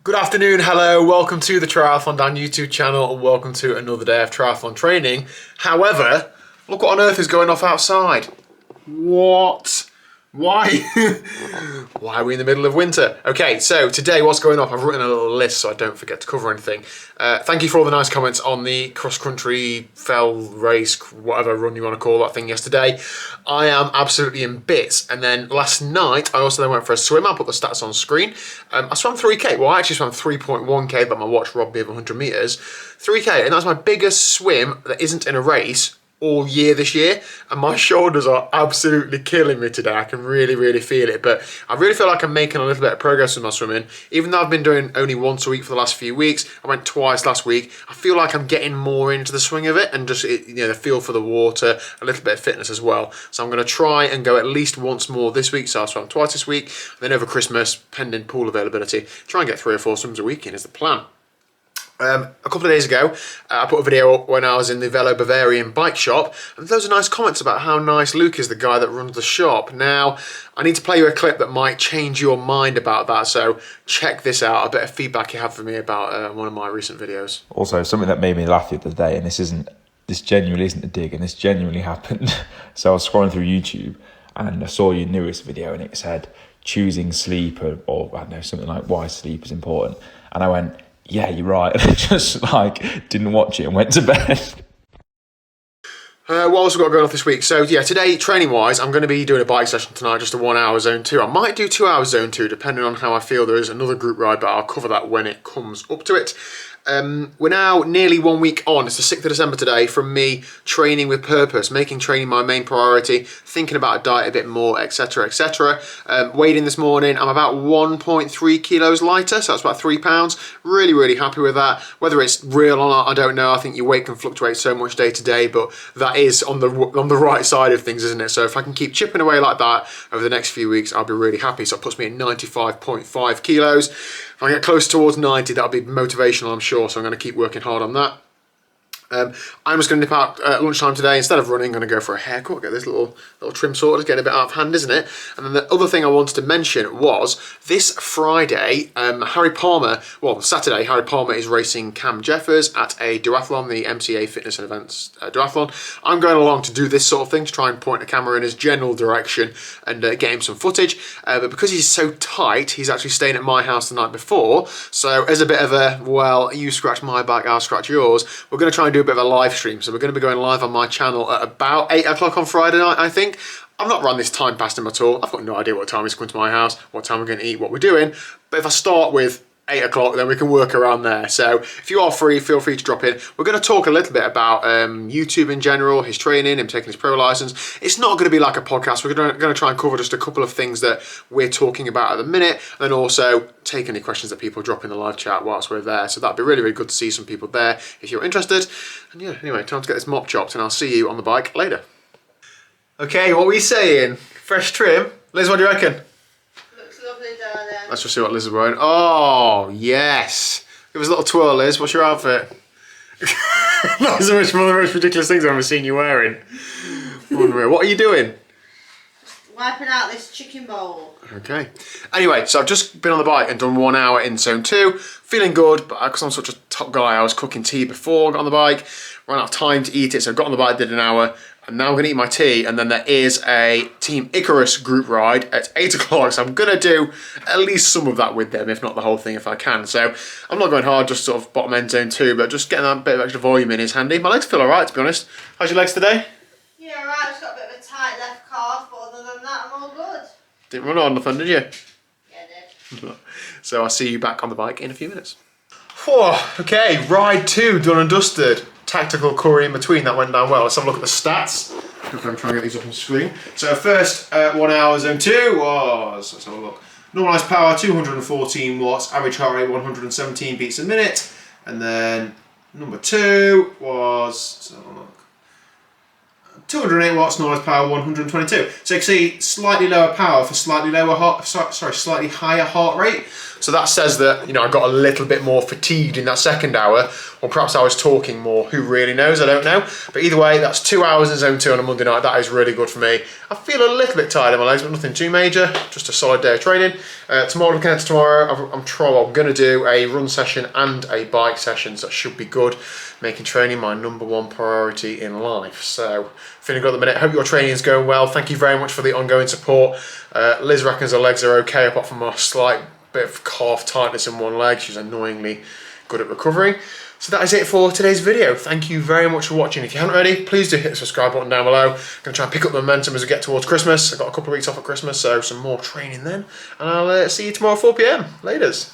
Good afternoon, hello, welcome to the TriathlonDan YouTube channel and welcome to another day of triathlon training. However, look what on earth is going off outside. What? Why? Why are we in the middle of winter? Okay, so today what's going on? I've written a little list so I don't forget to cover anything. Thank you for all the nice comments on the cross-country fell race, whatever run you want to call that thing yesterday. I am absolutely in bits. And then last night, I also then went for a swim. I'll put the stats on screen. I swam 3K. Well, I actually swam 3.1K, but my watch robbed me of 100 meters. 3K, and that's my biggest swim that isn't in a race all year this year, and my shoulders are absolutely killing me today. I can really feel it, but I really feel like I'm making a little bit of progress with my swimming. Even though I've been doing only once a week for the last few weeks, I went twice last week. I feel like I'm getting more into the swing of it and just the feel for the water, a little bit of fitness as well. So I'm going to try and go at least once more this week. So I'll swim twice this week, and then over Christmas, pending pool availability, try and get 3 or 4 swims a week in is the plan. A couple of days ago, I put a video up when I was in the Velo Bavarian bike shop, and those are nice comments about how nice Luke is, the guy that runs the shop. Now, I need to play you a clip that might change your mind about that, so check this out, a bit of feedback you have for me about one of my recent videos. Also, something that made me laugh the other day, and this genuinely isn't a dig, and this genuinely happened. So I was scrolling through YouTube, and I saw your newest video, and it said, choosing sleep, or I don't know, something like why sleep is important. And I went, yeah, you're right. And I just didn't watch it and went to bed. What else have we got going on this week? So yeah, today, training-wise, I'm going to be doing a bike session tonight, just a 1 hour zone 2. I might do 2 hours zone 2, depending on how I feel. There is another group ride, but I'll cover that when it comes up to it. We're now nearly 1 week on. It's the 6th of December today from me training with purpose, making training my main priority, thinking about a diet a bit more, etc, etc. Weighed in this morning, I'm about 1.3 kilos lighter, so that's about 3 pounds. Really happy with that. Whether it's real or not, I don't know. I think your weight can fluctuate so much day to day, but that is on the right side of things, isn't it? So if I can keep chipping away like that over the next few weeks, I'll be really happy. So it puts me at 95.5 kilos. If I get close towards 90, that'll be motivational, I'm sure, so I'm going to keep working hard on that. I'm just going to nip out at lunchtime today. Instead of running, I'm going to go for a haircut, get this little trim sorted. It's getting a bit out of hand, isn't it? And then the other thing I wanted to mention was this Friday, Saturday, Harry Palmer is racing Cam Jeffers at a duathlon, the MCA Fitness and Events duathlon. I'm going along to do this sort of thing, to try and point a camera in his general direction and get him some footage. But because he's so tight, he's actually staying at my house the night before. So as a bit of a, well, you scratch my back, I'll scratch yours, we're going to try and do a bit of a live stream. So we're going to be going live on my channel at about 8 o'clock on Friday night, I think. I've not run this time past him at all. I've got no idea what time he's coming to my house, what time we're going to eat, what we're doing. But if I start with 8 o'clock, then we can work around there. So if you are free, feel free to drop in. We're going to talk a little bit about YouTube in general, his training, him taking his pro license. It's not going to be like a podcast. We're going to try and cover just a couple of things that we're talking about at the minute, and then also take any questions that people drop in the live chat whilst we're there. So that'd be really good to see some people there if you're interested. And yeah, anyway, time to get this mop chopped, and I'll see you on the bike later. Okay, what were you saying? Fresh trim? Liz, what do you reckon? Looks lovely, darling. Let's just see what Liz is wearing. Oh, yes. Give us a little twirl, Liz. What's your outfit? That's one of the most ridiculous things I've ever seen you wearing. What are you doing? Wiping out this chicken bowl. Okay. Anyway, so I've just been on the bike and done 1 hour in zone 2. Feeling good, but because I'm such a top guy, I was cooking tea before I got on the bike. Ran out of time to eat it, so I got on the bike, did an hour. And now I'm going to eat my tea, and then there is a Team Icarus group ride at 8 o'clock, so I'm going to do at least some of that with them, if not the whole thing if I can. So I'm not going hard, just sort of bottom end zone 2, but just getting that bit of extra volume in is handy. My legs feel alright, to be honest. How's your legs today? Yeah, alright, I've just got a bit of a tight left calf, but other than that, I'm all good. Didn't run on nothing, did you? Yeah, I did. So I'll see you back on the bike in a few minutes. Okay, ride 2 done and dusted. Tactical curry in between, that went down well. Let's have a look at the stats. I'm trying to get these up on the screen. So first 1 hour zone 2 was, let's have a look. Normalised power 214 watts, average heart rate 117 beats a minute. And then number 2 was, let's have a look. 208 watts noise power, 122. So you can see slightly lower power for slightly higher heart rate. So that says that, you know, I got a little bit more fatigued in that second hour, or perhaps I was talking more. Who really knows? I don't know. But either way, that's 2 hours in zone 2 on a Monday night. That is really good for me. I feel a little bit tired in my legs, but nothing too major. Just a solid day of training. Tomorrow, looking ahead to tomorrow, I'm going to do a run session and a bike session, so that should be good. Making training my #1 priority in life. So, feeling good at the minute. Hope your training is going well. Thank you very much for the ongoing support. Liz reckons her legs are okay, apart from a slight bit of calf tightness in one leg. She's annoyingly good at recovering. So that is it for today's video. Thank you very much for watching. If you haven't already, please do hit the subscribe button down below. I'm going to try and pick up the momentum as we get towards Christmas. I've got a couple of weeks off at Christmas, so some more training then. And I'll see you tomorrow at 4 PM. Laters.